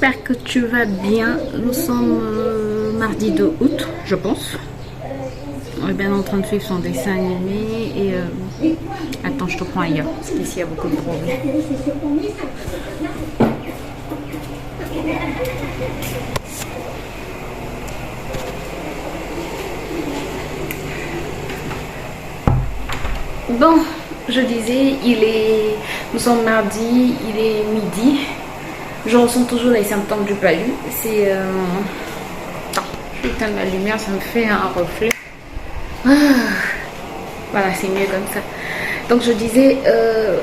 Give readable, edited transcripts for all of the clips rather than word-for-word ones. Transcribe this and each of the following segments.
j'espère que tu vas bien. Nous sommes mardi 2 août, je pense. On est bien en train de suivre son dessin animé et... Attends, je te prends ailleurs, parce qu'ici il y a beaucoup de problèmes. Bon, je disais, nous sommes mardi, il est midi. Je ressens toujours les symptômes du palu. C'est... Attends, je vais éteindre la lumière, ça me fait un reflet. Voilà, c'est mieux comme ça. Donc je disais,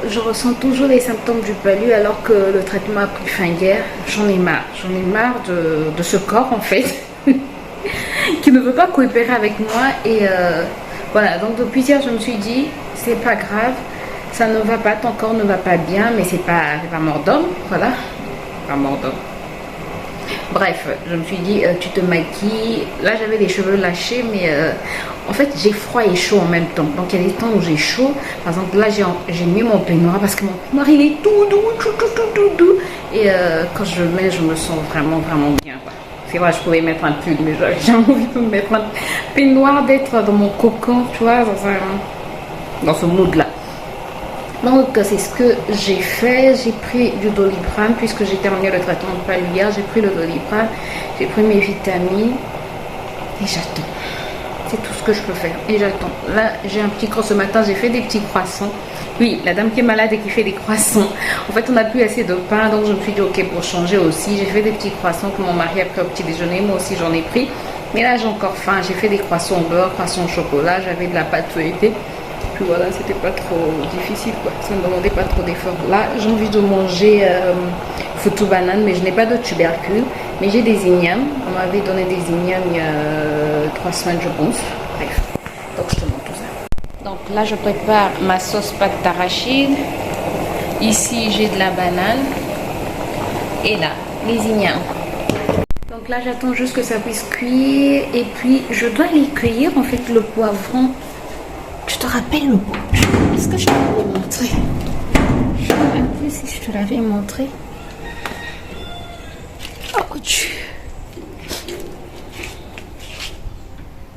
je ressens toujours les symptômes du palu alors que le traitement a pris fin hier. J'en ai marre. J'en ai marre de ce corps en fait, qui ne veut pas coopérer avec moi. Et voilà, donc depuis hier, je me suis dit, c'est pas grave, ça ne va pas, ton corps ne va pas bien, mais c'est pas mort d'homme, voilà. Pas mort d'homme. Bref, je me suis dit, tu te maquilles. Là, j'avais les cheveux lâchés, mais en fait, j'ai froid et chaud en même temps. Donc, il y a des temps où j'ai chaud. Par exemple, là, j'ai mis mon peignoir parce que mon peignoir, il est tout doux. Et quand je le mets, je me sens vraiment bien. C'est vrai, je pouvais mettre un pull, mais j'ai envie de me mettre un peignoir, d'être dans mon cocon, tu vois, dans ce mood-là. Donc c'est ce que j'ai fait, j'ai pris du Doliprane puisque j'ai terminé le traitement de palu hier, j'ai pris le Doliprane, j'ai pris mes vitamines et j'attends. C'est tout ce que je peux faire et j'attends. Là j'ai un petit croissant ce matin, j'ai fait des petits croissants. Oui, la dame qui est malade et qui fait des croissants. En fait on n'a plus assez de pain donc je me suis dit ok pour changer aussi. J'ai fait des petits croissants que mon mari a pris au petit déjeuner, moi aussi j'en ai pris. Mais là j'ai encore faim, j'ai fait des croissants au beurre, croissants au chocolat, j'avais de la pâte feuilletée. Puis voilà, c'était pas trop difficile quoi, ça ne demandait pas trop d'efforts. Là, j'ai envie de manger foutou banane, mais je n'ai pas de tubercules, mais j'ai des ignames. On m'avait donné des ignames il y a 3 semaines, je pense. Bref, donc je te montre tout ça. Donc là, je prépare ma sauce pâte d'arachide. Ici, j'ai de la banane. Et là, les ignames. Donc là, j'attends juste que ça puisse cuire. Et puis, je dois les cueillir, en fait, le poivron. Je te rappelle le poivron. Est-ce que je te l'avais montré? Je ne sais plus si je te l'avais montré. Oh Dieu.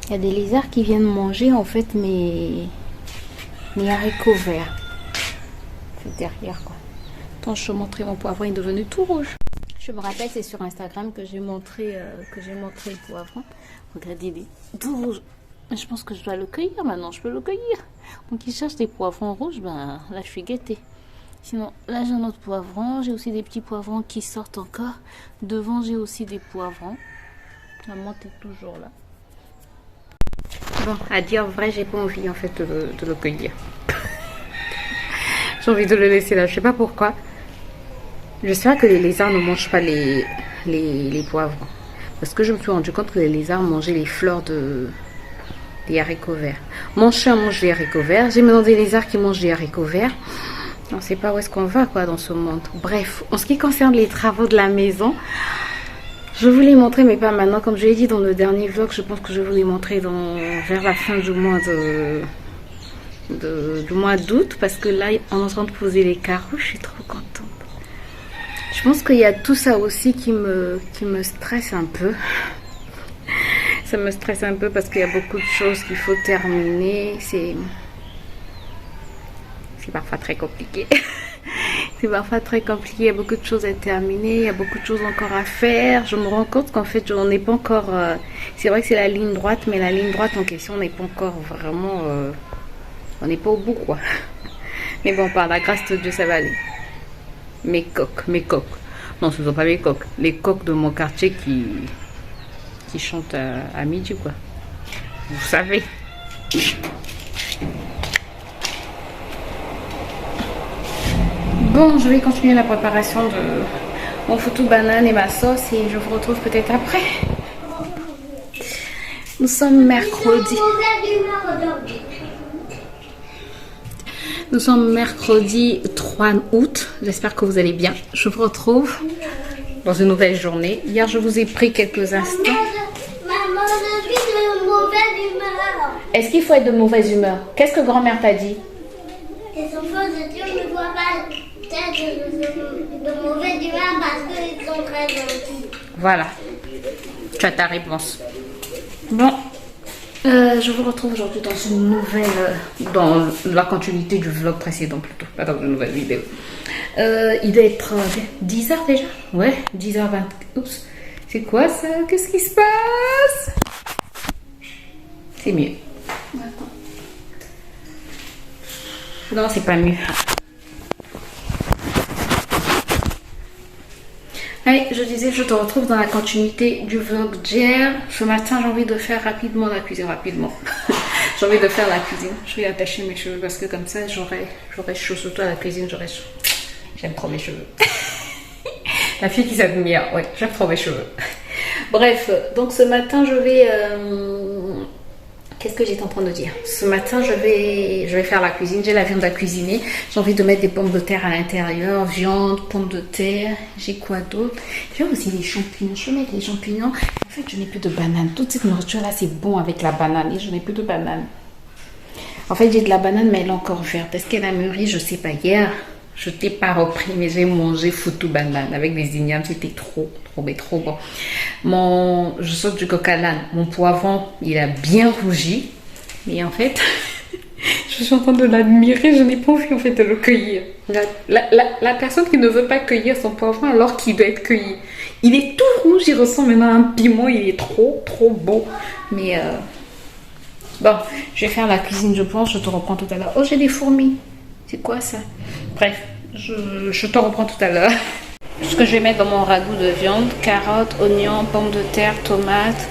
Il y a des lézards qui viennent manger en fait mes haricots verts. C'est derrière quoi. Attends, je te montrer mon poivron, il est devenu tout rouge. Je me rappelle, c'est sur Instagram que j'ai montré le poivron. Regardez, il est tout rouge. Je pense que je dois le cueillir maintenant, je peux le cueillir. Donc il cherche des poivrons rouges, ben là je suis gâtée. Sinon là j'ai un autre poivron, j'ai aussi des petits poivrons qui sortent encore. Devant j'ai aussi des poivrons. La menthe est toujours là. Bon, à dire vrai, j'ai pas envie en fait de le cueillir. J'ai envie de le laisser là, je sais pas pourquoi. J'espère que les lézards ne mangent pas les poivrons. Parce que je me suis rendu compte que les lézards mangeaient les fleurs des haricots verts. Mon chien mange des haricots verts. J'ai maintenant des lézards qui mangent des haricots verts. On ne sait pas où est-ce qu'on va quoi dans ce monde. Bref, en ce qui concerne les travaux de la maison, je vous les montrer, mais pas maintenant. Comme je l'ai dit dans le dernier vlog, je pense que je vais vous les montrer vers la fin du mois du mois d'août. Parce que là, on est en train de poser les carreaux. Je suis trop contente. Je pense qu'il y a tout ça aussi qui me stresse un peu. Ça me stresse un peu parce qu'il y a beaucoup de choses qu'il faut terminer. C'est parfois très compliqué. C'est parfois très compliqué. Il y a beaucoup de choses à terminer. Il y a beaucoup de choses encore à faire. Je me rends compte qu'en fait, on n'est pas encore... c'est vrai que c'est la ligne droite, mais la ligne droite en question, on n'est pas encore vraiment... on n'est pas au bout, quoi. Mais bon, par la grâce de Dieu, ça va aller. Mes coques. Non, ce ne sont pas mes coques. Les coques de mon quartier qui chantent à midi quoi. Vous savez. Bon, je vais continuer la préparation de mon foutou banane et ma sauce et je vous retrouve peut-être après. Nous sommes mercredi. Nous sommes mercredi 3 août. J'espère que vous allez bien. Je vous retrouve dans une nouvelle journée. Hier, je vous ai pris quelques instants. Maman, je suis de mauvaise humeur. Est-ce qu'il faut être de mauvaise humeur? Qu'est-ce que grand-mère t'a dit? Les enfants de Dieu ne doivent pas être de mauvaise humeur parce qu'ils sont très gentil. Voilà. Tu as ta réponse. Bon. Je vous retrouve aujourd'hui dans une nouvelle, dans la continuité du vlog précédent plutôt, pas dans une nouvelle vidéo. Il doit être 10h déjà. Ouais, 10h20. Oups, c'est quoi ça? Qu'est-ce qui se passe? C'est mieux. Non, c'est pas mieux. Allez, je disais, je te retrouve dans la continuité du vlog d'hier. Ce matin, j'ai envie de faire rapidement la cuisine, j'ai envie de faire la cuisine. Je vais attacher mes cheveux parce que comme ça, j'aurai chaud, surtout à la cuisine, j'aurai chaud. J'aime trop mes cheveux. La fille qui s'admire, ouais, j'aime trop mes cheveux. Bref, donc ce matin, je vais... Qu'est-ce que j'étais en train de dire? Ce matin, je vais faire la cuisine. J'ai la viande à cuisiner. J'ai envie de mettre des pommes de terre à l'intérieur. Viande, pommes de terre. J'ai quoi d'autre? J'ai aussi les champignons. Je vais mettre les champignons. En fait, je n'ai plus de banane. Toute cette nourriture-là, c'est bon avec la banane. Et je n'ai plus de banane. En fait, j'ai de la banane, mais elle est encore verte. Est-ce qu'elle a mûri? Je ne sais pas. Hier, je t'ai pas repris, mais j'ai mangé foutu banane avec des ignames. C'était trop bon. Je saute du coq à l'âne. Mon poivron, il a bien rougi. Mais en fait, je suis en train de l'admirer. Je n'ai pas envie en fait de le cueillir. La personne qui ne veut pas cueillir son poivron alors qu'il doit être cueilli. Il est tout rouge. Il ressemble maintenant à un piment. Il est trop beau. Mais bon, je vais faire la cuisine, je pense. Je te reprends tout à l'heure. Oh, j'ai des fourmis. C'est quoi ça? Bref, je te reprends tout à l'heure. Ce que je vais mettre dans mon ragoût de viande: carottes, oignons, pommes de terre, tomates,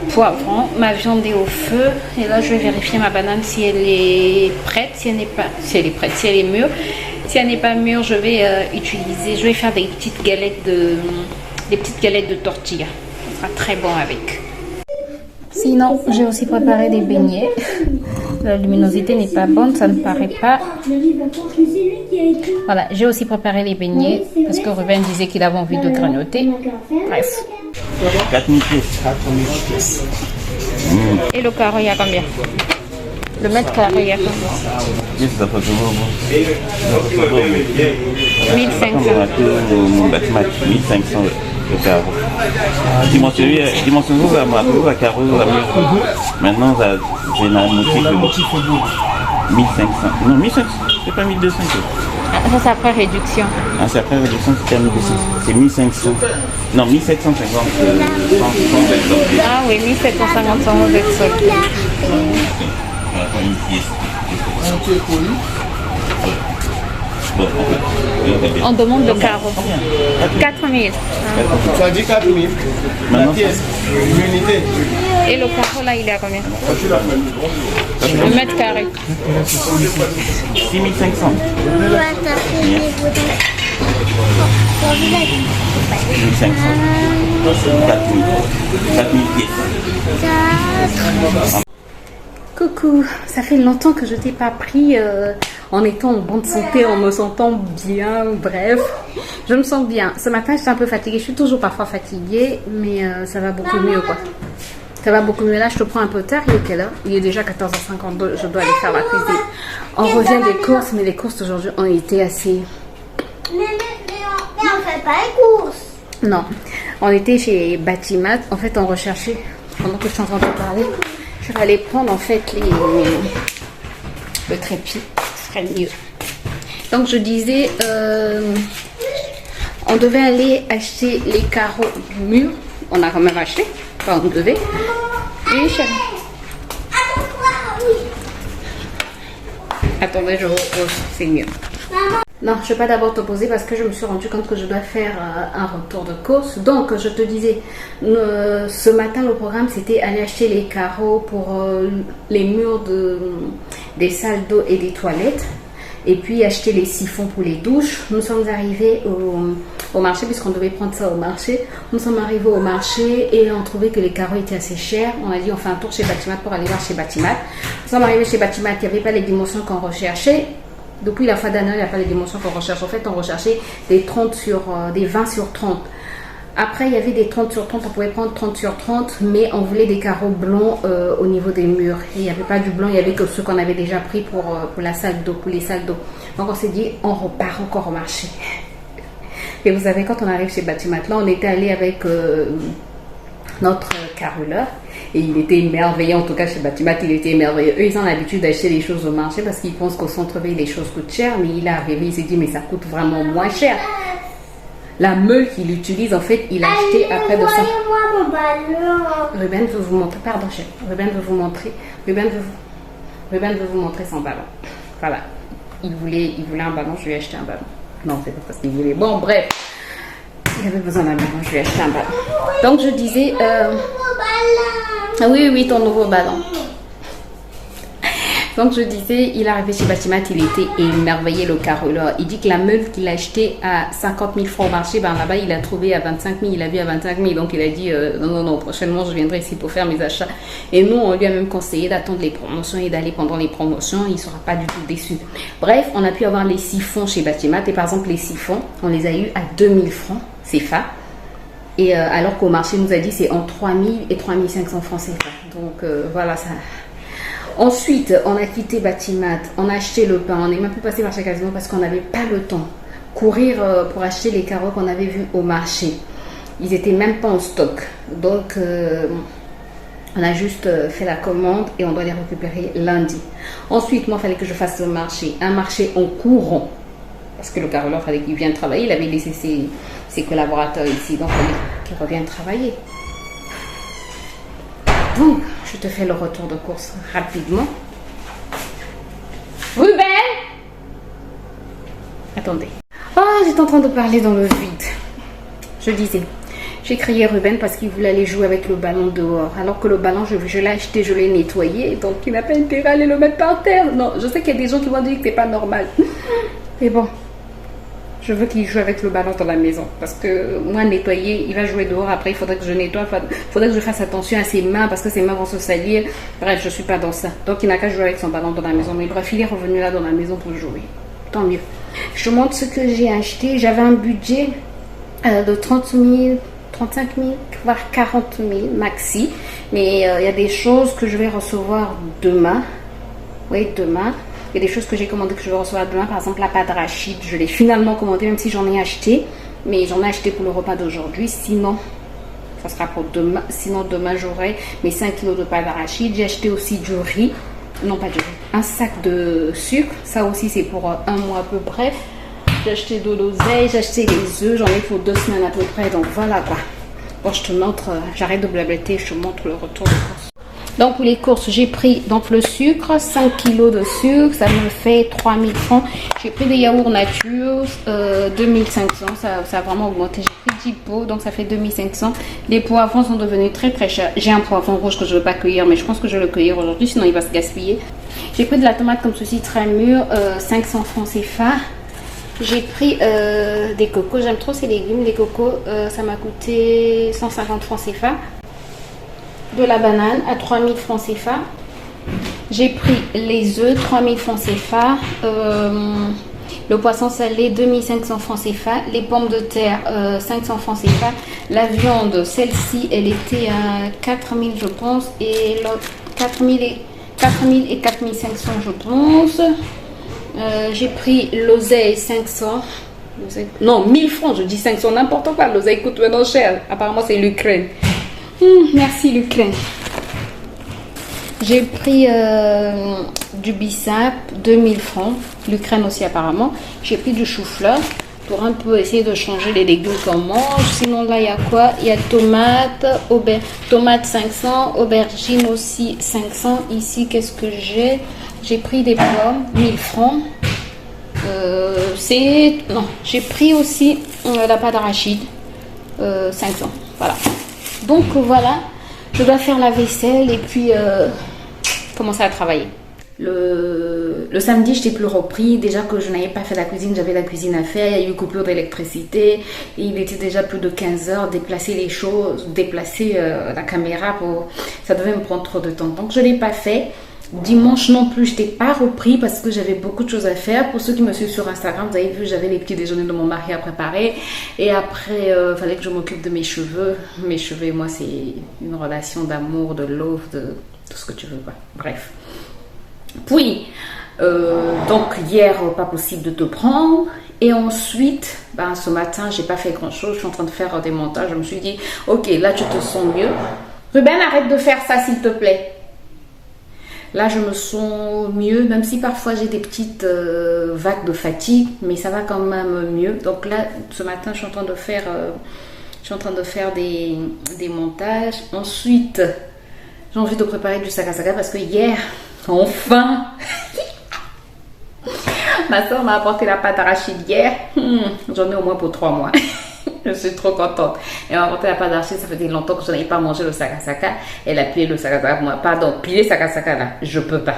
poivrons. Ma viande est au feu. Et là, je vais vérifier ma banane si elle est prête, si elle est mûre. Si elle n'est pas mûre, je vais faire des petites galettes de tortilla. Ça sera très bon avec. Sinon, j'ai aussi préparé des beignets. La luminosité n'est pas bonne, ça ne paraît pas. Voilà, j'ai aussi préparé les beignets parce que Ruben disait qu'il avait envie de grignoter. Bref. 4000 pièces. Et le carreau, il y a combien? Le mètre carré, il y a combien? 1500. 1500 le carreau. Dimension la carreau, la mur. Maintenant, j'ai un motif 1500. Non, 1500, c'est pas 1200. Ça, c'est après réduction. Ah, c'est après réduction, c'est 1200. C'est 1500. Non, 1750. Ah oui, 1750 sans mauvais sol. On demande le carreau. 4000. Tu as dit 4000. La pièce, l'unité. Et le carreau là, il est à combien? Le mètre carré. 6500. 1500. 4000 pièces. Coucou, ça fait longtemps que je t'ai pas pris en étant en bonne santé, en me sentant bien, bref. Je me sens bien. Ce matin, j'étais un peu fatiguée. Je suis toujours parfois fatiguée, mais ça va beaucoup mieux, quoi. Ça va beaucoup mieux. Là, je te prends un peu tard. Il est quelle heure? Il est déjà 14h52. Je dois aller faire la cuisine. On revient des courses, mais les courses d'aujourd'hui ont été assez... Mais on fait pas les courses. Non. On était chez Batimat. En fait, on recherchait, pendant que je suis en train de parler, je vais aller prendre en fait le trépied. Ce serait mieux. Donc, je disais, on devait aller acheter les carreaux mûrs. On a quand même acheté. Enfin, on devait. Et attendez, je repose. C'est mieux. Non, je ne vais pas d'abord te poser parce que je me suis rendu compte que je dois faire un retour de course. Donc, je te disais, ce matin, le programme, c'était aller acheter les carreaux pour les murs des salles d'eau et des toilettes. Et puis, acheter les siphons pour les douches. Nous sommes arrivés au marché, puisqu'on devait prendre ça au marché. Nous sommes arrivés au marché et on trouvait que les carreaux étaient assez chers. On a dit, on fait un tour chez Batimat pour aller voir chez Batimat. Nous sommes arrivés chez Batimat, il n'y avait pas les dimensions qu'on recherchait. Depuis la fin d'année, il n'y a pas les dimensions qu'on recherche. En fait, on recherchait des 20 sur 30. Après, il y avait des 30 sur 30. On pouvait prendre 30 sur 30, mais on voulait des carreaux blancs au niveau des murs. Et il n'y avait pas du blanc, il n'y avait que ceux qu'on avait déjà pris pour la salle d'eau, pour les salles d'eau. Donc, on s'est dit, on repart encore au marché. Et vous savez, quand on arrive chez Batimat, là, on était allé avec notre caroleur. Et il était émerveillé, en tout cas chez Batimat, il était émerveillé. Eux, ils ont l'habitude d'acheter les choses au marché parce qu'ils pensent qu'au centre-ville, les choses coûtent cher. Mais il est arrivé, il s'est dit, mais ça coûte vraiment moins cher. La meule qu'il utilise, en fait, il a acheté après de ça. Envoyez-moi mon ballon. Ruben veut vous montrer, pardon chef, Ruben veut vous montrer, Ruben veut vous montrer son ballon. Voilà, il voulait un ballon, je lui ai acheté un ballon. Non, c'est pas parce qu'il voulait. Bon, bref, il avait besoin d'un ballon, je lui ai acheté un ballon. Donc je disais, Mon ballon. oui, ton nouveau ballon. Donc je disais, il est arrivé chez Batimat, il était émerveillé, le caroleur. Il dit que la meule qu'il a achetée à 50 000 francs au marché, ben là-bas il a trouvé à 25 000, il a vu à 25 000. Donc il a dit, non, prochainement je viendrai ici pour faire mes achats. Et nous, on lui a même conseillé d'attendre les promotions et d'aller pendant les promotions, il ne sera pas du tout déçu. Bref, on a pu avoir les siphons chez Batimat. Et par exemple, les siphons, on les a eu à 2000 francs CFA. Et alors qu'au marché, nous a dit c'est entre 3 000 et 3 500 francs CFA. Donc voilà ça. Ensuite, on a quitté Batimat, on a acheté le pain, on n'est même plus passé par chez Casino parce qu'on n'avait pas le temps. Courir pour acheter les carreaux qu'on avait vus au marché. Ils n'étaient même pas en stock. Donc, on a juste fait la commande et on doit les récupérer lundi. Ensuite, moi, il fallait que je fasse un marché en courant. Parce que le caroleur, il fallait qu'il vienne travailler. Il avait laissé ses collaborateurs ici, donc il fallait qu'il revienne travailler. Donc, je te fais le retour de course rapidement. Ruben! Attendez. Oh, j'étais en train de parler dans le vide. Je disais, j'ai crié Ruben parce qu'il voulait aller jouer avec le ballon dehors. Alors que le ballon, je l'ai acheté, je l'ai nettoyé. Donc, il n'a pas intérêt à aller le mettre par terre. Non, je sais qu'il y a des gens qui vont dire que c'est pas normal. Mais bon. Je veux qu'il joue avec le ballon dans la maison. Parce que moi, nettoyer, il va jouer dehors. Après, il faudrait que je nettoie. Il faudrait que je fasse attention à ses mains parce que ses mains vont se salir. Bref, je ne suis pas dans ça. Donc, il n'a qu'à jouer avec son ballon dans la maison. Mais bref, il est revenu là dans la maison pour jouer. Tant mieux. Je te montre ce que j'ai acheté. J'avais un budget de 30 000, 35 000, voire 40 000 maxi. Mais il y a des choses que je vais recevoir demain. Oui, demain. Il y a des choses que j'ai commandées que je vais recevoir demain. Par exemple, la pâte d'arachide. Je l'ai finalement commandée, même si j'en ai acheté. Mais j'en ai acheté pour le repas d'aujourd'hui. Sinon, ça sera pour demain. Sinon, demain, j'aurai mes 5 kilos de pâte d'arachide. J'ai acheté aussi du riz. Non, pas du riz. Un sac de sucre. Ça aussi, c'est pour un mois à peu près. J'ai acheté de l'oseille. J'ai acheté les œufs. J'en ai pour 2 semaines à peu près. Donc, voilà quoi. Bon, je te montre. J'arrête de blablater. Je te montre le retour de course. Donc pour les courses, j'ai pris donc le sucre, 5 kg de sucre, ça me fait 3000 francs. J'ai pris des yaourts nature, 2500, ça a vraiment augmenté. J'ai pris 10 pots, donc ça fait 2500. Les poivrons sont devenus très très chers. J'ai un poivron rouge que je ne veux pas cueillir, mais je pense que je vais le cueillir aujourd'hui, sinon il va se gaspiller. J'ai pris de la tomate comme ceci, très mûre, 500 francs CFA. J'ai pris des cocos, j'aime trop ces légumes, les cocos, ça m'a coûté 150 francs CFA. De la banane à 3000 francs CFA. J'ai pris les œufs, 3000 francs CFA. Le poisson salé, 2500 francs CFA. Les pommes de terre, 500 francs CFA. La viande, celle-ci, elle était à 4000 je pense. Et l'autre, 4000 et 4500 je pense. J'ai pris l'oseille, 500. Non, 1000 francs, je dis 500, n'importe quoi. L'oseille coûte maintenant cher. Apparemment, c'est l'Ukraine. Merci l'Ukraine. J'ai pris du bissap, 2000 francs. L'Ukraine aussi apparemment. J'ai pris du chou-fleur pour un peu essayer de changer les légumes qu'on mange. Sinon là il y a quoi? Il y a tomates, tomates 500, aubergines aussi 500. Ici qu'est-ce que j'ai? J'ai pris des pommes, 1000 francs. J'ai pris aussi la pâte d'arachide, 500. Voilà. Donc voilà, je dois faire la vaisselle et puis commencer à travailler. Le samedi, je n'étais plus repris. Déjà que je n'avais pas fait la cuisine, j'avais la cuisine à faire. Il y a eu coupure d'électricité. Il était déjà plus de 15 heures. Déplacer les choses, déplacer la caméra, ça devait me prendre trop de temps. Donc je ne l'ai pas fait. Dimanche non plus, je n'étais pas repris parce que j'avais beaucoup de choses à faire. Pour ceux qui me suivent sur Instagram, vous avez vu, j'avais les petits déjeuners de mon mari à préparer. Et après, il fallait que je m'occupe de mes cheveux. Mes cheveux et moi, c'est une relation d'amour, de love, de tout ce que tu veux. Bref. Puis, donc hier, pas possible de te prendre. Et ensuite, ben, ce matin, j'ai pas fait grand chose. Je suis en train de faire des montages. Je me suis dit, ok, là tu te sens mieux. Ruben, arrête de faire ça s'il te plaît. Là, je me sens mieux, même si parfois j'ai des petites vagues de fatigue, mais ça va quand même mieux. Donc là, ce matin, je suis en train de faire, des montages. Ensuite, j'ai envie de préparer du sakasaka parce que hier, enfin, ma soeur m'a apporté la pâte d'arachide hier. J'en ai au moins pour 3 mois. Je suis trop contente. Elle m'a apporté la pâte d'arachide, ça faisait longtemps que je n'avais pas mangé le sakasaka. Elle a pilé le sakasaka pour moi. Pardon, piler sakasaka là, je peux pas.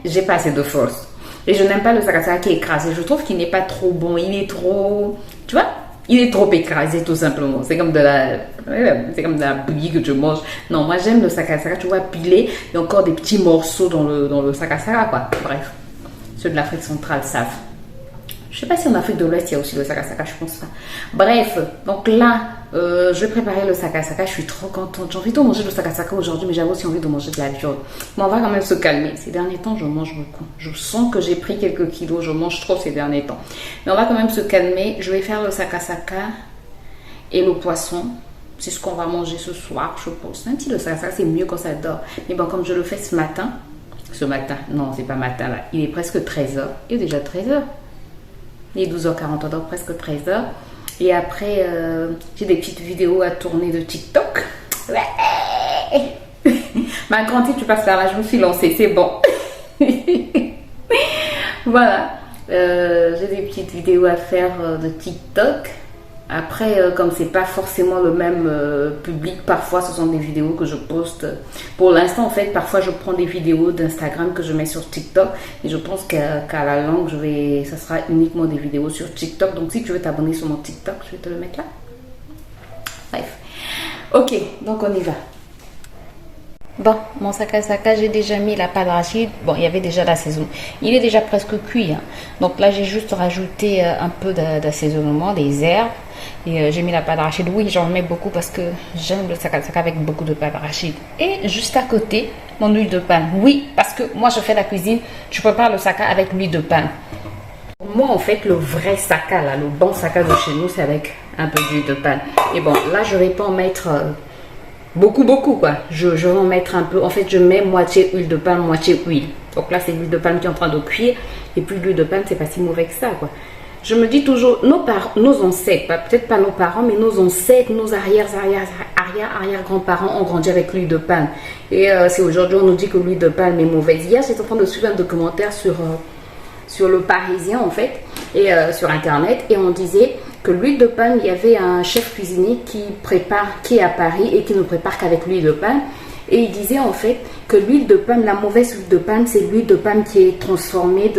J'ai pas assez de force. Et je n'aime pas le sakasaka qui est écrasé. Je trouve qu'il n'est pas trop bon. Il est trop... Tu vois? Il est trop écrasé tout simplement. C'est comme de la bouillie que je mange. Non, moi j'aime le sakasaka, tu vois, pilé. Il y a encore des petits morceaux dans le sakasaka, quoi. Bref, ceux de l'Afrique centrale savent. Je sais pas si en Afrique de l'Ouest il y a aussi le sakasaka, je pense pas. Bref, donc là, je vais préparer le sakasaka. Je suis trop contente. J'ai envie de manger le sakasaka aujourd'hui, mais j'avais aussi envie de manger de la viande. Mais on va quand même se calmer. Ces derniers temps, je mange beaucoup. Je sens que j'ai pris quelques kilos. Je mange trop ces derniers temps. Mais on va quand même se calmer. Je vais faire le sakasaka et le poisson. C'est ce qu'on va manger ce soir, je pense. Même si le sakasaka, c'est mieux quand ça dort. Mais bon, comme je le fais ce matin, non, c'est pas matin là. Il est presque 13h. Il est déjà 13h. Il est 12h40, donc presque 13h. Et après, j'ai des petites vidéos à tourner de TikTok. Ouais. Ma grande, tu passes par là, je me suis lancée, c'est bon. Voilà. J'ai des petites vidéos à faire de TikTok. Après, comme c'est pas forcément le même public, parfois ce sont des vidéos que je poste. Pour l'instant, en fait, parfois je prends des vidéos d'Instagram que je mets sur TikTok. Et je pense qu'à la longue, ça sera uniquement des vidéos sur TikTok. Donc si tu veux t'abonner sur mon TikTok, je vais te le mettre là. Bref. Ok, donc on y va. Bon, mon sakasaka, j'ai déjà mis la pâte d'arachide. Bon, il y avait déjà l'assaisonnement. Il est déjà presque cuit. Hein. Donc là, j'ai juste rajouté un peu d'assaisonnement, des herbes. Et j'ai mis la pâte d'arachide. Oui, j'en mets beaucoup parce que j'aime le sakasaka avec beaucoup de pâte d'arachide. Et juste à côté, mon huile de palme. Oui, parce que moi, je fais la cuisine. Je prépare le saka avec l'huile de palme. Moi, en fait, le vrai saka, là, le bon saka de chez nous, c'est avec un peu d'huile de palme. Et bon, là, je vais pas en mettre... beaucoup quoi, je vais en mettre un peu. En fait, je mets moitié huile de palme, moitié huile. Donc là, c'est l'huile de palme qui est en train de cuire. Et puis l'huile de palme, c'est pas si mauvais que ça, quoi. Je me dis toujours, nos ancêtres, peut-être pas nos parents, mais nos ancêtres, nos arrière-grands-parents ont grandi avec l'huile de palme. Et c'est aujourd'hui, on nous dit que l'huile de palme est mauvaise. Hier, j'étais en train de suivre un documentaire sur le Parisien, en fait, et sur Internet, et on disait que l'huile de palme, il y avait un chef cuisinier qui est à Paris et qui ne prépare qu'avec l'huile de palme. Et il disait en fait que l'huile de palme, la mauvaise huile de palme, c'est l'huile de palme qui est transformée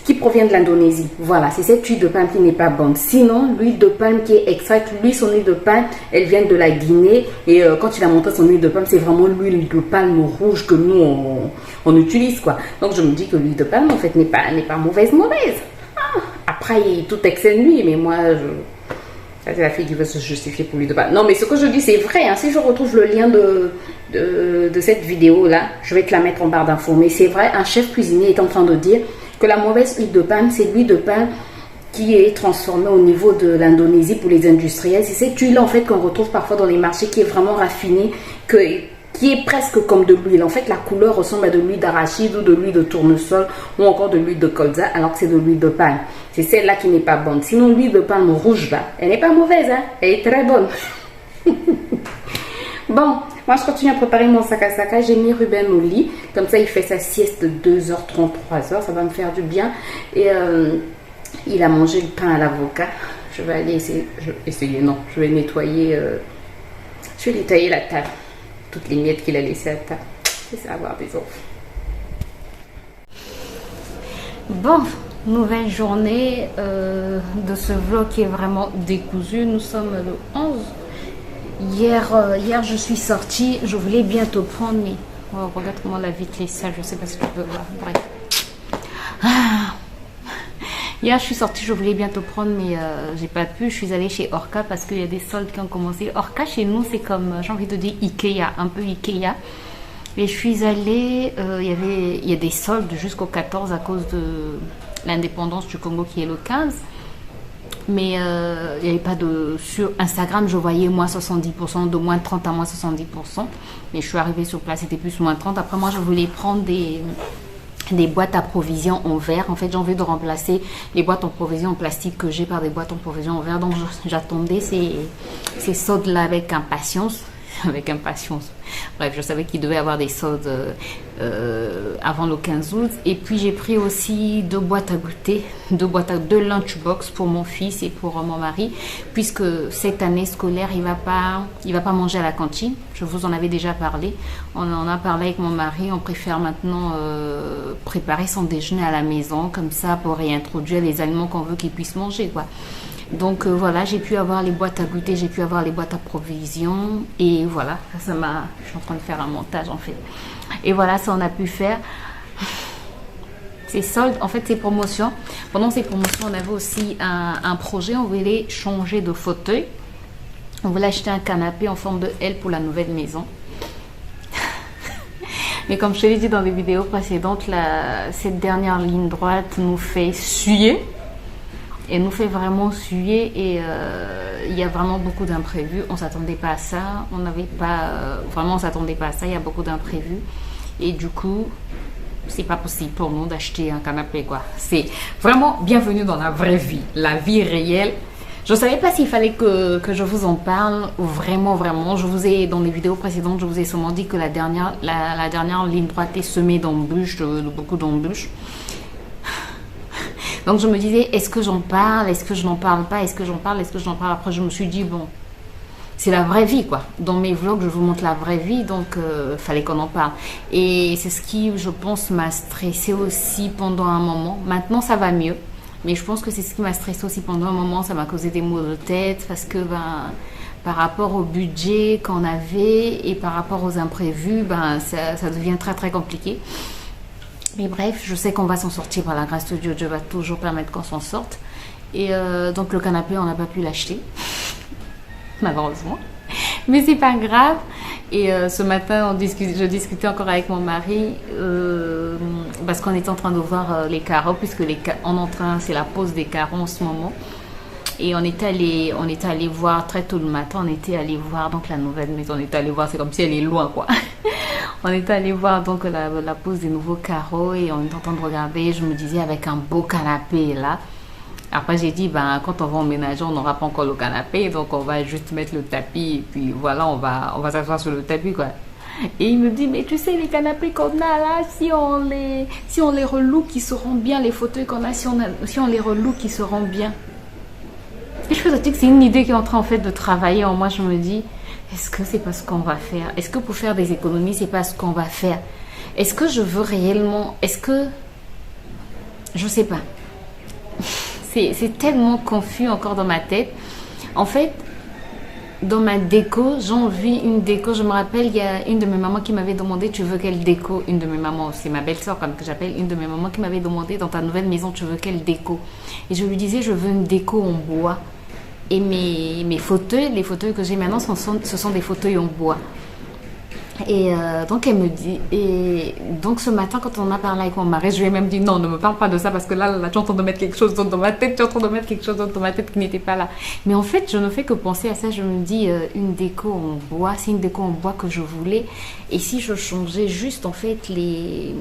qui provient de l'Indonésie. Voilà, c'est cette huile de palme qui n'est pas bonne. Sinon, l'huile de palme qui est extraite, lui, son huile de palme, elle vient de la Guinée. Et quand il a montré son huile de palme, c'est vraiment l'huile de palme rouge que nous, on utilise, quoi. Donc, je me dis que l'huile de palme, en fait, n'est pas mauvaise. Ah, après, tout excelle lui, mais moi, c'est la fille qui veut se justifier pour l'huile de palme. Non, mais ce que je dis, c'est vrai. Hein. Si je retrouve le lien de cette vidéo-là, je vais te la mettre en barre d'infos. Mais c'est vrai, un chef cuisinier est en train de dire que la mauvaise huile de palme, c'est l'huile de palme qui est transformée au niveau de l'Indonésie pour les industriels. C'est cette huile en fait qu'on retrouve parfois dans les marchés qui est vraiment raffinée, qui est presque comme de l'huile. En fait, la couleur ressemble à de l'huile d'arachide ou de l'huile de tournesol ou encore de l'huile de colza, alors que c'est de l'huile de palme. C'est celle-là qui n'est pas bonne. Sinon, l'huile de palme rouge, là, elle n'est pas mauvaise, hein? Elle est très bonne. Bon, moi je continue à préparer mon sakasaka. J'ai mis Ruben au lit. Comme ça, il fait sa sieste de 2h30, 3h. Ça va me faire du bien. Et il a mangé le pain à l'avocat. Je vais aller je vais nettoyer. Je vais nettoyer la table. Toutes les miettes qu'il a laissées à la table. C'est ça, avoir des enfants. Bon, nouvelle journée de ce vlog qui est vraiment décousu. Nous sommes le 11. Hier, je suis sortie, je voulais bien te prendre, mais oh, regarde comment la vitre est sale, je sais pas si tu peux voir. Bref. Hier, je suis sortie, je voulais bien te prendre, mais j'ai pas pu. Je suis allée chez Orca parce qu'il y a des soldes qui ont commencé. Orca, chez nous, c'est comme, j'ai envie de dire Ikea, un peu Ikea. Et je suis allée, il y a des soldes jusqu'au 14 à cause de l'indépendance du Congo qui est le 15. Mais il n'y avait pas de... Sur Instagram, je voyais moins 70%, de moins 30 à moins 70%. Mais je suis arrivée sur place, c'était plus moins 30. Après, moi, je voulais prendre des boîtes à provisions en verre. En fait, j'ai envie de remplacer les boîtes en provisions en plastique que j'ai par des boîtes en provisions en verre. Donc, j'attendais ces soldes-là avec impatience. Avec impatience. Bref, je savais qu'il devait y avoir des soldes avant le 15 août. Et puis, j'ai pris aussi 2 boîtes à goûter, 2 lunchbox pour mon fils et pour mon mari, puisque cette année scolaire, il va pas manger à la cantine. Je vous en avais déjà parlé. On en a parlé avec mon mari. On préfère maintenant préparer son déjeuner à la maison, comme ça, pour réintroduire les aliments qu'on veut qu'il puisse manger, quoi. Donc voilà, j'ai pu avoir les boîtes à goûter, j'ai pu avoir les boîtes à provisions. Et voilà, je suis en train de faire un montage en fait. Et voilà, ça on a pu faire. Ces soldes, en fait ces promotions. Pendant ces promotions, on avait aussi un projet, on voulait changer de fauteuil. On voulait acheter un canapé en forme de L pour la nouvelle maison. Mais comme je te l'ai dit dans les vidéos précédentes, cette dernière ligne droite nous fait suer. Et nous fait vraiment suer et il y a vraiment beaucoup d'imprévus. On ne s'attendait pas à ça. On n'avait pas... vraiment, on ne s'attendait pas à ça. Il y a beaucoup d'imprévus. Et du coup, c'est pas possible pour nous d'acheter un canapé, quoi. C'est vraiment bienvenue dans la vraie vie. La vie réelle. Je ne savais pas s'il fallait que je vous en parle. Vraiment, vraiment. Dans les vidéos précédentes, je vous ai sûrement dit que la dernière ligne droite est semée d'embûches, de beaucoup d'embûches. Donc je me disais, est-ce que j'en parle, est-ce que je n'en parle pas, est-ce que j'en parle, est-ce que je n'en parle. Après je me suis dit, bon, c'est la vraie vie quoi. Dans mes vlogs, je vous montre la vraie vie, donc fallait qu'on en parle. Et c'est ce qui, je pense, m'a stressée aussi pendant un moment. Maintenant ça va mieux, mais je pense que c'est ce qui m'a stressée aussi pendant un moment. Ça m'a causé des maux de tête parce que par rapport au budget qu'on avait et par rapport aux imprévus, ça devient très très compliqué. Mais bref, je sais qu'on va s'en sortir par la grâce de Dieu. Dieu va toujours permettre qu'on s'en sorte. Et donc le canapé, on n'a pas pu l'acheter, malheureusement. Mais c'est pas grave. Et ce matin, je discutais encore avec mon mari parce qu'on est en train de voir les carreaux, puisque c'est la pause des carreaux en ce moment. Et on était allé voir très tôt le matin. On était allé voir donc la nouvelle maison. On était allé voir, c'est comme si elle est loin, quoi. On est allé voir donc la pose des nouveaux carreaux et on est en train de regarder. Je me disais avec un beau canapé là. Après j'ai dit quand on va emménager on n'aura pas encore le canapé, donc on va juste mettre le tapis et puis voilà, on va s'asseoir sur le tapis quoi. Et il me dit mais tu sais les canapés qu'on a là, si on les relook ils seront bien, les fauteuils qu'on a si on les relook ils seront bien. Et je peux te dire que c'est une idée qui est en train en fait de travailler en moi. Je me dis, est-ce que c'est pas ce qu'on va faire? Est-ce que pour faire des économies, c'est pas ce qu'on va faire? Est-ce que je veux réellement... Est-ce que... Je sais pas. C'est tellement confus encore dans ma tête. En fait, dans ma déco, j'ai envie une déco. Je me rappelle, il y a une de mes mamans qui m'avait demandé, tu veux quelle déco? Une de mes mamans, c'est ma belle-sœur comme que j'appelle, une de mes mamans qui m'avait demandé, dans ta nouvelle maison, tu veux quelle déco? Et je lui disais, je veux une déco en bois. Et mes fauteuils, les fauteuils que j'ai maintenant, ce sont des fauteuils en bois. Et donc elle me dit, et donc ce matin quand on a parlé avec mon mari, je lui ai même dit non, ne me parle pas de ça parce que là tu es en train de mettre quelque chose d'autre dans ma tête, tu es en train de mettre quelque chose d'autre dans ma tête qui n'était pas là. Mais en fait je ne fais que penser à ça, je me dis une déco en bois, c'est une déco en bois que je voulais. Et si je changeais juste en fait les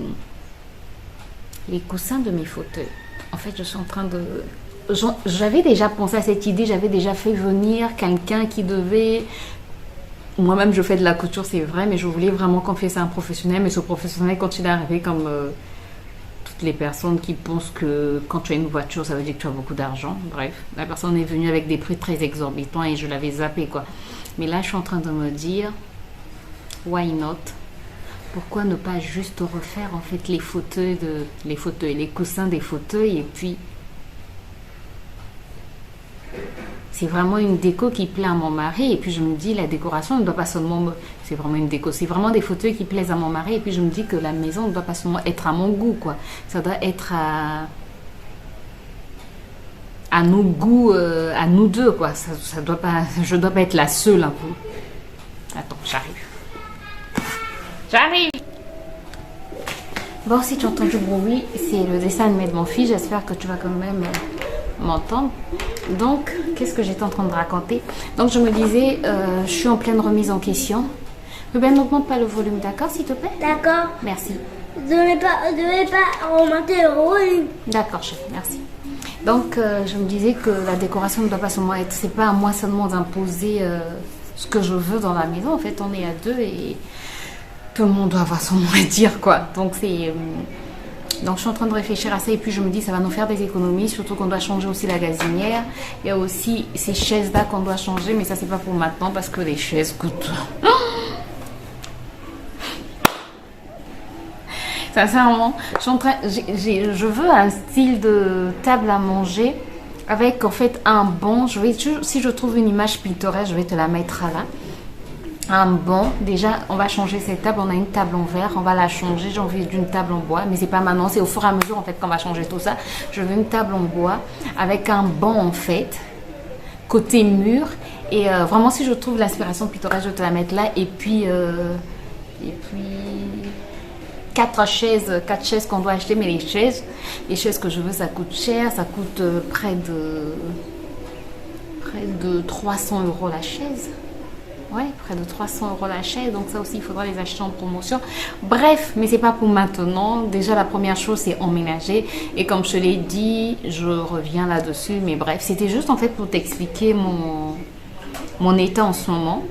coussins de mes fauteuils, en fait je suis en train de... J'avais déjà pensé à cette idée, j'avais déjà fait venir quelqu'un qui devait... Moi-même, je fais de la couture, c'est vrai, mais je voulais vraiment qu'on fasse un professionnel. Mais ce professionnel, quand il est arrivé, comme toutes les personnes qui pensent que quand tu as une voiture, ça veut dire que tu as beaucoup d'argent. Bref, la personne est venue avec des prix très exorbitants et je l'avais zappé, quoi. Mais là, je suis en train de me dire, why not? Pourquoi ne pas juste refaire, en fait, les coussins des fauteuils et puis... C'est vraiment une déco qui plaît à mon mari. Et puis je me dis, la décoration ne doit pas seulement... C'est vraiment une déco. C'est vraiment des fauteuils qui plaisent à mon mari. Et puis je me dis que la maison ne doit pas seulement être à mon goût, quoi. Ça doit être à nos goûts, à nous deux, quoi. Ça doit pas... Je ne dois pas être la seule un peu. Attends, j'arrive. Bon, si tu entends du bruit, c'est le dessin animé de mon fils. J'espère que tu vas quand même m'entendre. Donc, qu'est-ce que j'étais en train de raconter? Donc, je me disais, je suis en pleine remise en question. Ruben, n'augmente pas le volume, d'accord, s'il te plaît? D'accord. Merci. Je ne vais pas augmenter le volume. D'accord, chef, merci. Donc, je me disais que la décoration ne doit pas seulement être... C'est pas à moi seulement d'imposer ce que je veux dans la maison. En fait, on est à deux et tout le monde doit avoir son mot à dire, quoi. Donc, c'est... Donc, je suis en train de réfléchir à ça et puis je me dis ça va nous faire des économies, surtout qu'on doit changer aussi la gazinière. Il y a aussi ces chaises-là qu'on doit changer, mais ça, c'est pas pour maintenant parce que les chaises coûtent... Sincèrement, je veux un style de table à manger avec en fait un banc. Si je trouve une image pittoresque, je vais te la mettre là. Un banc. Déjà, on va changer cette table. On a une table en verre, on va la changer. J'ai envie d'une table en bois, mais c'est pas maintenant. C'est au fur et à mesure en fait qu'on va changer tout ça. Je veux une table en bois avec un banc en fait côté mur. Et vraiment, si je trouve l'inspiration pittoresque, je vais te la mettre là. Et puis 4 chaises qu'on doit acheter, mais les chaises que je veux, ça coûte cher, ça coûte près de 300 € la chaise. Ouais, près de 300 € la chaise, donc ça aussi il faudra les acheter en promotion. Bref, mais c'est pas pour maintenant. Déjà la première chose c'est emménager et comme je te l'ai dit, je reviens là-dessus, mais bref, c'était juste en fait pour t'expliquer mon état en ce moment.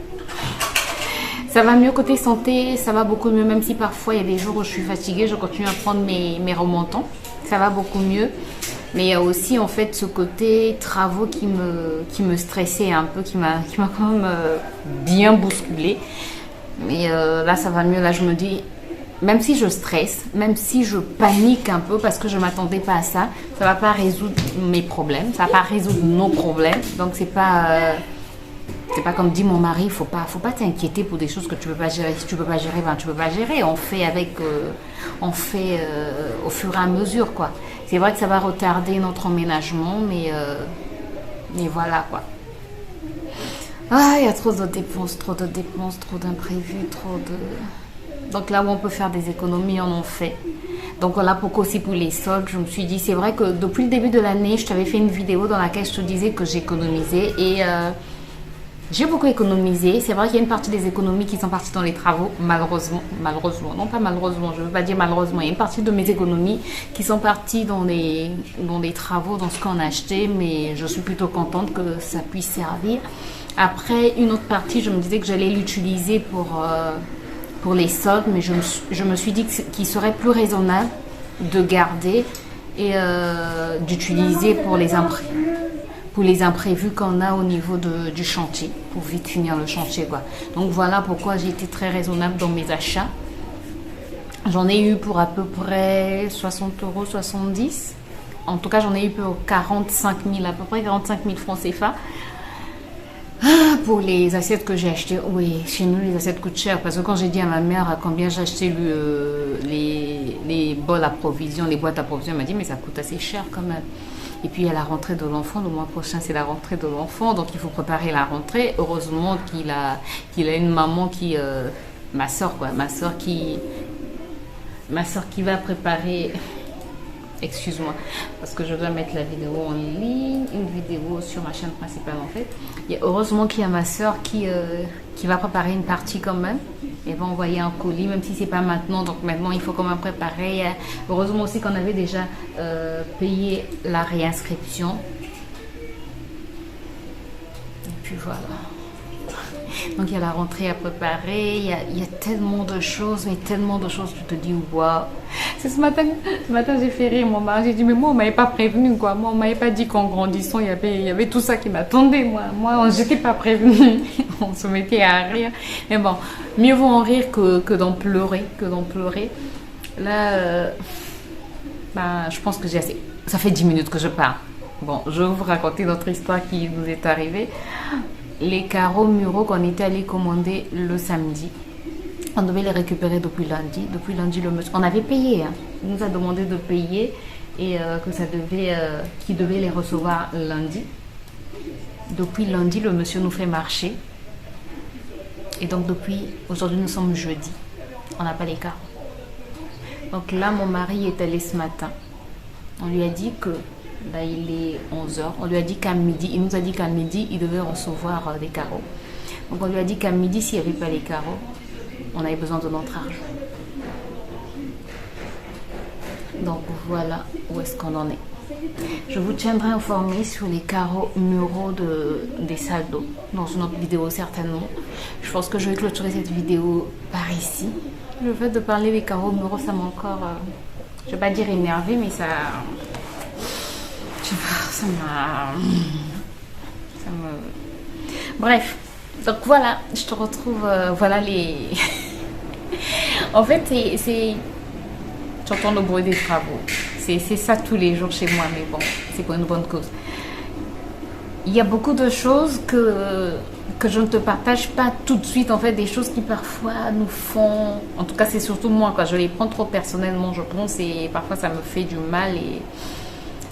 Ça va mieux côté santé, ça va beaucoup mieux, même si parfois il y a des jours où je suis fatiguée, je continue à prendre mes remontants. Ça va beaucoup mieux. Mais il y a aussi en fait ce côté travaux qui me stressait un peu, qui m'a quand même bien bousculée. Mais là ça va mieux, là je me dis, même si je stresse, même si je panique un peu parce que je ne m'attendais pas à ça, ça ne va pas résoudre mes problèmes, ça ne va pas résoudre nos problèmes. Donc c'est pas comme dit mon mari, faut pas t'inquiéter pour des choses que tu peux pas gérer. Si tu peux pas gérer, ben tu peux pas gérer. On fait au fur et à mesure, quoi. C'est vrai que ça va retarder notre emménagement, mais voilà, quoi. Ah, il y a trop de dépenses, trop d'imprévus, Donc là où on peut faire des économies, on en fait. Donc là, aussi pour les soldes, je me suis dit, c'est vrai que depuis le début de l'année, je t'avais fait une vidéo dans laquelle je te disais que j'économisais et j'ai beaucoup économisé. C'est vrai qu'il y a une partie des économies qui sont parties dans les travaux, malheureusement, non pas malheureusement, je ne veux pas dire malheureusement. Il y a une partie de mes économies qui sont parties dans les travaux, dans ce qu'on a acheté, mais je suis plutôt contente que ça puisse servir. Après, une autre partie, je me disais que j'allais l'utiliser pour les soldes, mais je me suis dit qu'il serait plus raisonnable de garder et d'utiliser pour les imprévus qu'on a au niveau du chantier, pour vite finir le chantier, quoi. Donc voilà pourquoi j'ai été très raisonnable dans mes achats. J'en ai eu pour à peu près 60 €, 70. En tout cas, j'en ai eu pour 45 000, à peu près 45 000 francs CFA. Pour les assiettes que j'ai achetées, oui, chez nous les assiettes coûtent cher parce que quand j'ai dit à ma mère à combien j'ai acheté les bols à provision, les boîtes à provision, elle m'a dit mais ça coûte assez cher quand même. Et puis il y a la rentrée de l'enfant, le mois prochain c'est la rentrée de l'enfant, donc il faut préparer la rentrée. Heureusement qu'il a une maman qui, ma soeur qui va préparer. Excuse-moi, parce que je dois mettre la vidéo en ligne, une vidéo sur ma chaîne principale en fait. Heureusement qu'il y a ma soeur qui va préparer une partie quand même. Elle va envoyer un colis, même si c'est pas maintenant. Donc maintenant, il faut quand même préparer. Heureusement aussi qu'on avait déjà payé la réinscription. Et puis voilà. Donc il y a la rentrée à préparer, il y a tellement de choses, tu te dis waouh. C'est ce matin j'ai fait rire mon mari, j'ai dit mais moi on m'avait pas prévenu quoi, moi on m'avait pas dit qu'en grandissant il y avait tout ça qui m'attendait, moi j'étais pas prévenue. On se mettait à rire, mais bon, mieux vaut en rire que d'en pleurer, Là, je pense que j'ai assez, ça fait 10 minutes que je parle. Bon, je vais vous raconter notre histoire qui nous est arrivée. Les carreaux muraux qu'on était allé commander le samedi, on devait les récupérer depuis lundi. Depuis lundi, le monsieur, on avait payé, il nous a demandé de payer et qu'il devait les recevoir lundi. Depuis lundi, le monsieur nous fait marcher. Et donc depuis aujourd'hui, nous sommes jeudi. On n'a pas les carreaux. Donc là, mon mari est allé ce matin. On lui a dit que là, il est 11h. On lui a dit qu'à midi, il nous a dit qu'à midi, il devait recevoir des carreaux. Donc on lui a dit qu'à midi, s'il n'y avait pas les carreaux, on avait besoin de notre argent. Donc voilà où est-ce qu'on en est. Je vous tiendrai informé sur les carreaux muraux des salles d'eau dans une autre vidéo certainement. Je pense que je vais clôturer cette vidéo par ici. Le fait de parler des carreaux muraux, ça m'a encore, je vais pas dire énervé, mais ça, je sais pas, ça me, bref. Donc voilà, je te retrouve, voilà les, en fait c'est, j'entends le bruit des travaux. C'est ça tous les jours chez moi, mais bon, c'est pour une bonne cause. Il y a beaucoup de choses que je ne te partage pas tout de suite, en fait, des choses qui parfois nous font... En tout cas, c'est surtout moi, quoi. Je les prends trop personnellement, je pense, et parfois ça me fait du mal. Et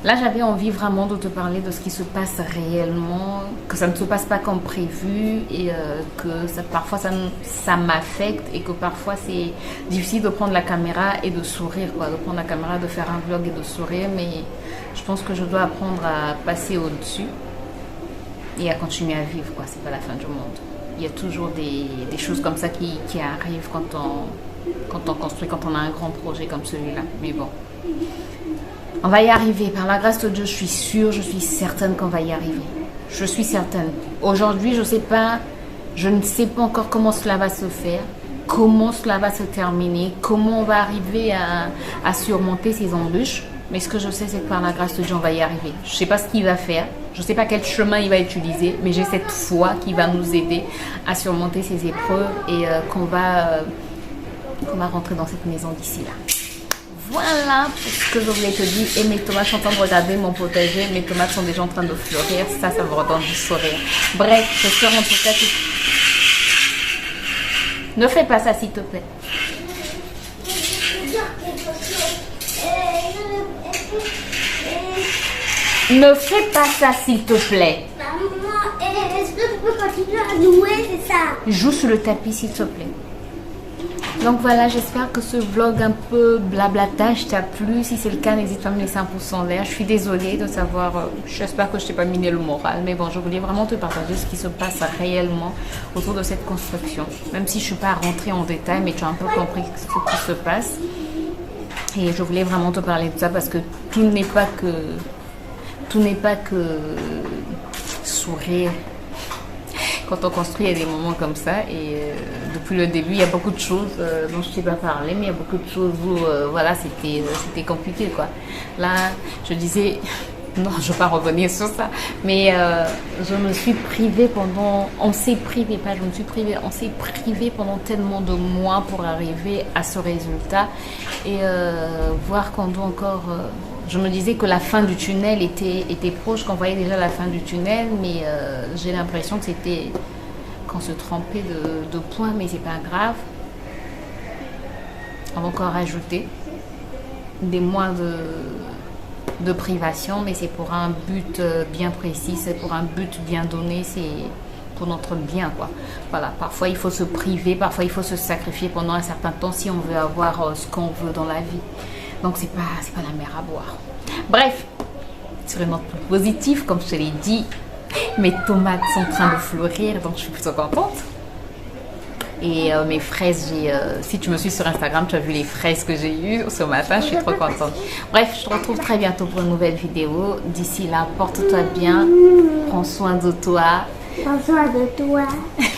là, j'avais envie vraiment de te parler de ce qui se passe réellement, que ça ne se passe pas comme prévu, et que ça, parfois ça m'affecte, et que parfois c'est difficile de prendre la caméra et de sourire, quoi. De prendre la caméra, de faire un vlog et de sourire, mais je pense que je dois apprendre à passer au-dessus et à continuer à vivre, quoi. C'est pas la fin du monde. Il y a toujours des choses comme ça qui arrivent quand on construit, quand on a un grand projet comme celui-là. Mais bon, on va y arriver. Par la grâce de Dieu, je suis sûre, je suis certaine qu'on va y arriver. Je suis certaine. Aujourd'hui, je ne sais pas encore comment cela va se faire, comment cela va se terminer, comment on va arriver à surmonter ces embûches. Mais ce que je sais, c'est que par la grâce de Dieu, on va y arriver. Je ne sais pas ce qu'il va faire. Je ne sais pas quel chemin il va utiliser. Mais j'ai cette foi qui va nous aider à surmonter ces épreuves et qu'on va rentrer dans cette maison d'ici là. Voilà pour ce que je voulais te dire. Et mes tomates, je suis en train de regarder mon potager. Mes tomates sont déjà en train de fleurir. Ça me redonne du sourire. Bref, j'espère en tout cas que... Ne fais pas ça, s'il te plaît. Ne fais pas ça, s'il te plaît. Maman, est-ce que tu peux continuer à jouer, c'est ça? Joue sur le tapis, s'il te plaît. Donc voilà, j'espère que ce vlog un peu blablatage t'a plu. Si c'est le cas, n'hésite pas à me laisser un pouce en l'air. Je suis désolée de savoir, j'espère que je t'ai pas miné le moral. Mais bon, je voulais vraiment te partager ce qui se passe réellement autour de cette construction. Même si je ne suis pas rentrée en détail, mais tu as un peu compris ce qui se passe. Et je voulais vraiment te parler de ça parce que tout n'est pas que sourire. Quand on construit, il y a des moments comme ça. Et depuis le début, il y a beaucoup de choses dont je ne t'ai pas parlé, mais il y a beaucoup de choses où voilà, c'était compliqué, quoi. Là, je disais, non, je ne vais pas revenir sur ça, mais je me suis privée pendant, on s'est privé, pas je me suis privée, on s'est privé pendant tellement de mois pour arriver à ce résultat et voir qu'on doit encore... je me disais que la fin du tunnel était proche, qu'on voyait déjà la fin du tunnel, mais j'ai l'impression que c'était qu'on se trompait de point, mais c'est pas grave. On va encore rajouter des mois de privation, mais c'est pour un but bien précis, c'est pour un but bien donné, c'est pour notre bien, quoi. Voilà, parfois il faut se priver, parfois il faut se sacrifier pendant un certain temps si on veut avoir ce qu'on veut dans la vie. Donc c'est pas la mer à boire. Bref, sur une note plus positive, comme je te l'ai dit, mes tomates sont en train de fleurir, donc je suis plutôt contente. Et mes fraises, si tu me suis sur Instagram, tu as vu les fraises que j'ai eues ce matin, je suis trop contente. Bref, je te retrouve très bientôt pour une nouvelle vidéo. D'ici là, porte-toi bien, prends soin de toi. Prends soin de toi.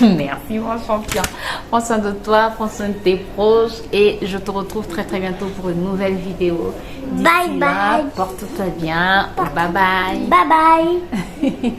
Merci mon champion. Prends soin de toi, prends soin de tes proches et je te retrouve très très bientôt pour une nouvelle vidéo. Bye bye. Porte-toi bien. Bye bye. Bye bye.